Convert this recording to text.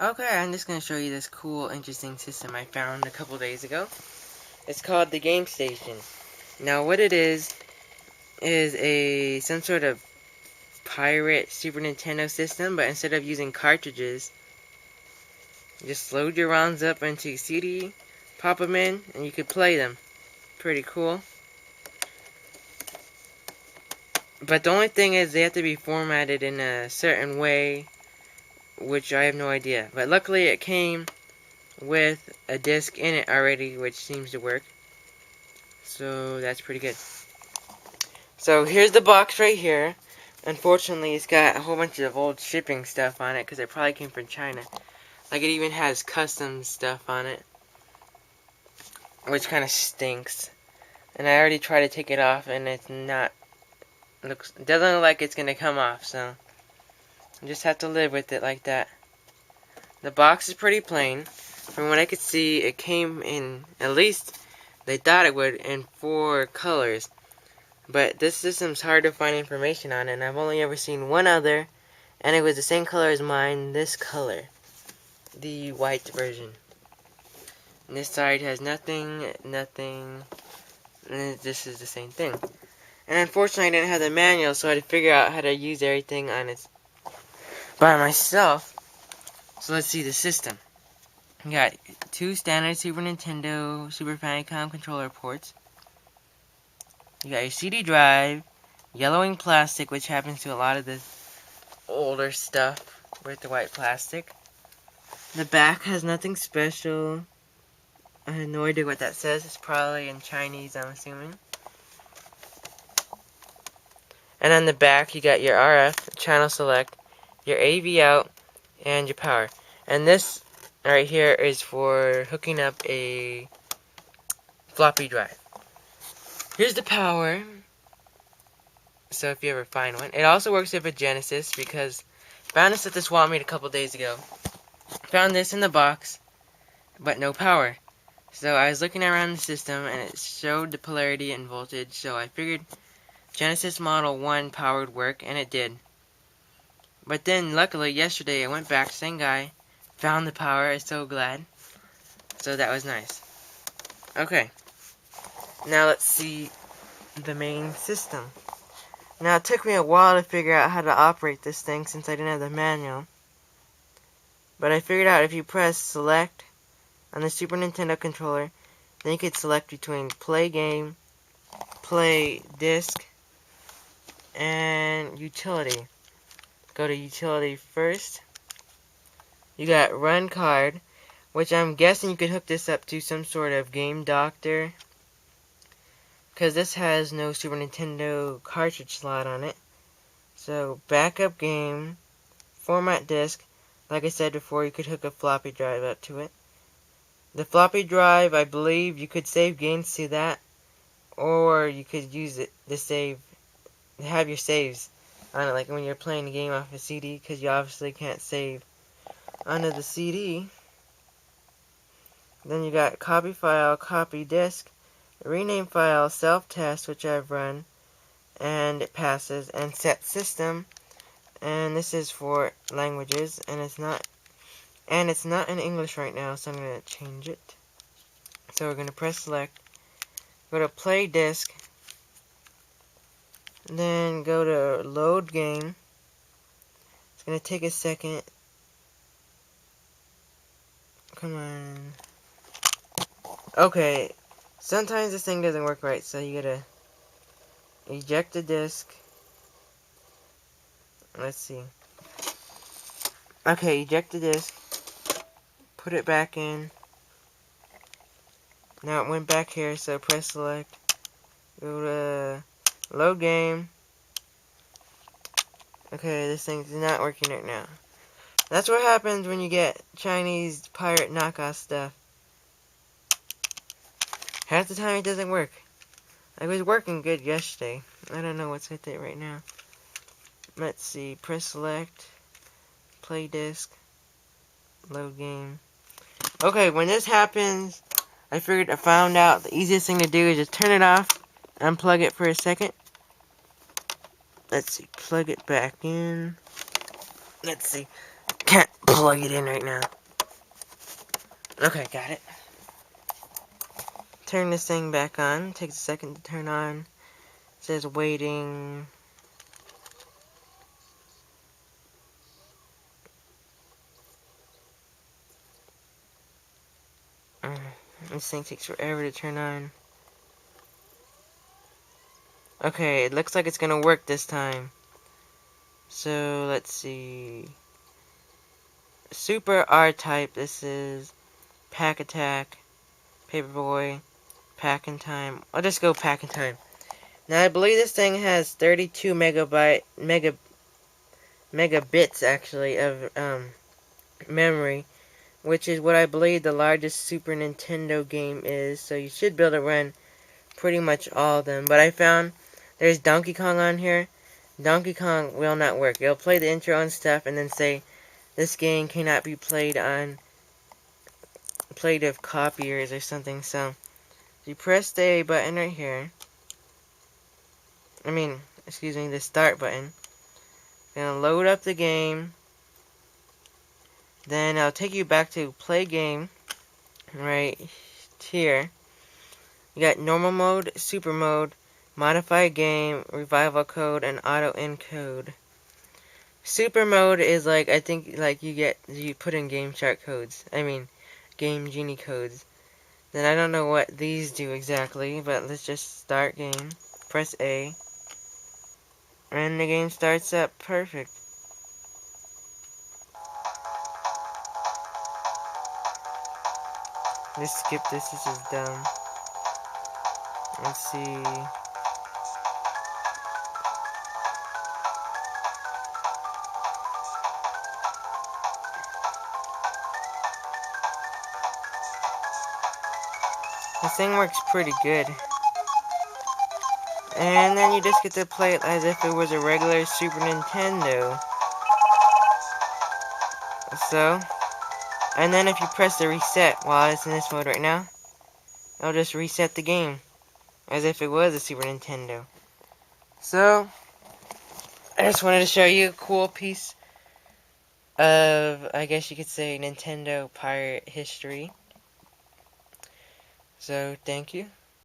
Okay, I'm just going to show you this cool, interesting system I found a couple days ago. It's called the Gamestation. Now, what it is some sort of pirate Super Nintendo system, but instead of using cartridges, you just load your ROMs up into a CD, pop them in, and you could play them. Pretty cool. But the only thing is they have to be formatted in a certain way, which I have no idea. But luckily it came with a disc in it already, which seems to work. So that's pretty good. So here's the box right here. Unfortunately, it's got a whole bunch of old shipping stuff on it because it probably came from China. Like, it even has custom stuff on it, which kind of stinks. And I already tried to take it off, and it doesn't look like it's gonna come off. So you just have to live with it like that. The box is pretty plain. From what I could see, it came in, at least they thought it would, in 4 colors. But this system's hard to find information on, and I've only ever seen one other, and it was the same color as mine, this color. The white version. And this side has nothing, and this is the same thing. And unfortunately I didn't have the manual, so I had to figure out how to use everything on its by myself. So let's see the system. You got 2 standard Super Nintendo, Super Famicom controller ports. You got your CD drive, yellowing plastic, which happens to a lot of the older stuff with the white plastic. The back has nothing special. I have no idea what that says. It's probably in Chinese, I'm assuming. And on the back, you got your RF, channel select, your AV out, and your power. And this right here is for hooking up a floppy drive. Here's the power. So if you ever find one. It also works with a Genesis because I found this at the swap meet a couple days ago. Found this in the box, but no power. So I was looking around the system and it showed the polarity and voltage, so I figured Genesis Model 1 power would work, and it did. But then luckily yesterday I went back, same guy, found the power, I was so glad. So that was nice. Okay. Now let's see the main system. Now it took me a while to figure out how to operate this thing since I didn't have the manual. But I figured out if you press select on the Super Nintendo controller, then you could select between play game, play disc, and utility. Go to utility first. You got run card, which I'm guessing you could hook this up to some sort of game doctor, because this has no Super Nintendo cartridge slot on it. So backup game, format disc. Like I said before, you could hook a floppy drive up to it. The floppy drive, I believe you could save games to that, or you could use it to have your saves on it, like when you're playing a game off a CD, because you obviously can't save onto the CD. Then you got copy file, copy disk, rename file, self-test, which I've run, and it passes, and set system, and this is for languages, and it's not in English right now, so I'm going to change it. So we're going to press select, go to play disc, then go to load game. It's going to take a second. Come on. Okay, sometimes this thing doesn't work right, so you gotta eject the disc. Let's see. Okay, eject the disc. Put it back in. Now it went back here, so press select. Go to load game. Okay, this thing's not working right now. That's what happens when you get Chinese pirate knockoff stuff. Half the time it doesn't work. It was working good yesterday. I don't know what's with it right now. Let's see. Press select. Play disc. Load game. Okay, when this happens, I found out the easiest thing to do is just turn it off. Unplug it for a second. Let's see. Plug it back in. Let's see. Can't plug it in right now. Okay, got it. Turn this thing back on. Takes a second to turn on. It says waiting. This thing takes forever to turn on. Okay, it looks like it's gonna work this time. So, let's see. Super R-Type. This is Pack Attack, Paperboy, Pack in Time. I'll just go Pack in Time. Now, I believe this thing has 32 megabits actually of memory, which is what I believe the largest Super Nintendo game is. So you should be able to run pretty much all of them. But I found there's Donkey Kong on here. Donkey Kong will not work. It'll play the intro and stuff, and then say this game cannot be played of copiers or something. So you press the A button right here. Excuse me, the start button. Gonna load up the game. Then I'll take you back to play game right here. You got normal mode, super mode, modify game, revival code, and auto encode. Super mode is like, I think like you put in Game Shark codes. Game Genie codes. Then I don't know what these do exactly, but let's just start game. Press A. And the game starts up perfect. Let's skip this is dumb. Let's see. This thing works pretty good. And then you just get to play it as if it was a regular Super Nintendo. So, and then if you press the reset while it's in this mode right now, it'll just reset the game as if it was a Super Nintendo. So, I just wanted to show you a cool piece of, I guess you could say, Nintendo pirate history. So, thank you.